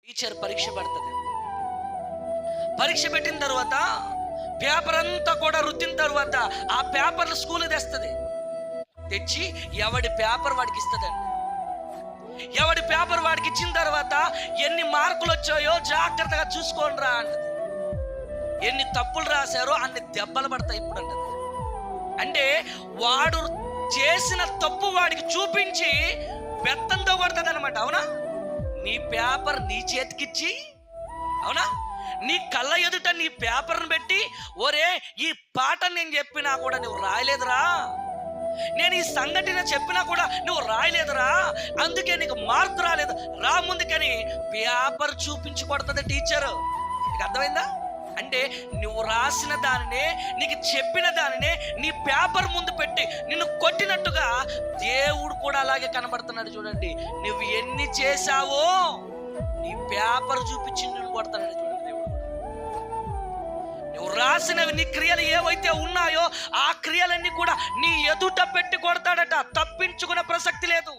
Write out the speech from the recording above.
Teacher పరీక్ష పెడుతుంది. పరీక్ష పెట్టిన తర్వాత పేపర్ అంతా కూడా రుద్దిన తర్వాత ఆ పేపర్లు స్కూల్ తెస్తుంది. తెచ్చి ఎవడి పేపర్ వాడికి ఇస్తుందండి. ఎవడి పేపర్ వాడికి ఇచ్చిన తర్వాత ఎన్ని మార్కులు వచ్చాయో జాగ్రత్తగా చూసుకోండి రా అంటది. ఎన్ని తప్పులు రాశారో అన్ని దెబ్బలు పడతాయి ఇప్పుడు అంటది. అంటే వాడు చేసిన తప్పు వాడికి చూపించి బెత్తంతో కొడుతుంది అనమాట. అవునా? నీ పేపర్ నీ చేతికిచ్చి, అవునా, నీ కళ్ళ ఎదుట నీ పేపర్ని పెట్టి, ఒరే ఈ పాట నేను చెప్పినా కూడా నువ్వు రాయలేదురా, నేను ఈ సంఘటన చెప్పినా కూడా నువ్వు రాయలేదురా, అందుకే నీకు మార్కు రాలేదు, రా ముందుకని పేపర్ చూపించి కొడుతుంది టీచరు. నీకు అర్థమైందా? అంటే నువ్వు రాసిన దానినే, నీకు చెప్పిన దానినే నీ పేపర్ ముందు పెట్టి నిన్ను కొట్టినట్టుగా దేవుడు కూడా అలాగే కనబడుతున్నాడు. చూడండి, నువ్వు ఎన్ని చేశావో నీ పేపర్ చూపించి నిన్ను కొడతాడు. చూడండి, దేవుడు నువ్వు రాసినవి నీ క్రియలు ఏవైతే ఉన్నాయో ఆ క్రియలన్నీ కూడా నీ ఎదుట పెట్టి కొడతాడట. తప్పించుకునే ప్రసక్తి లేదు.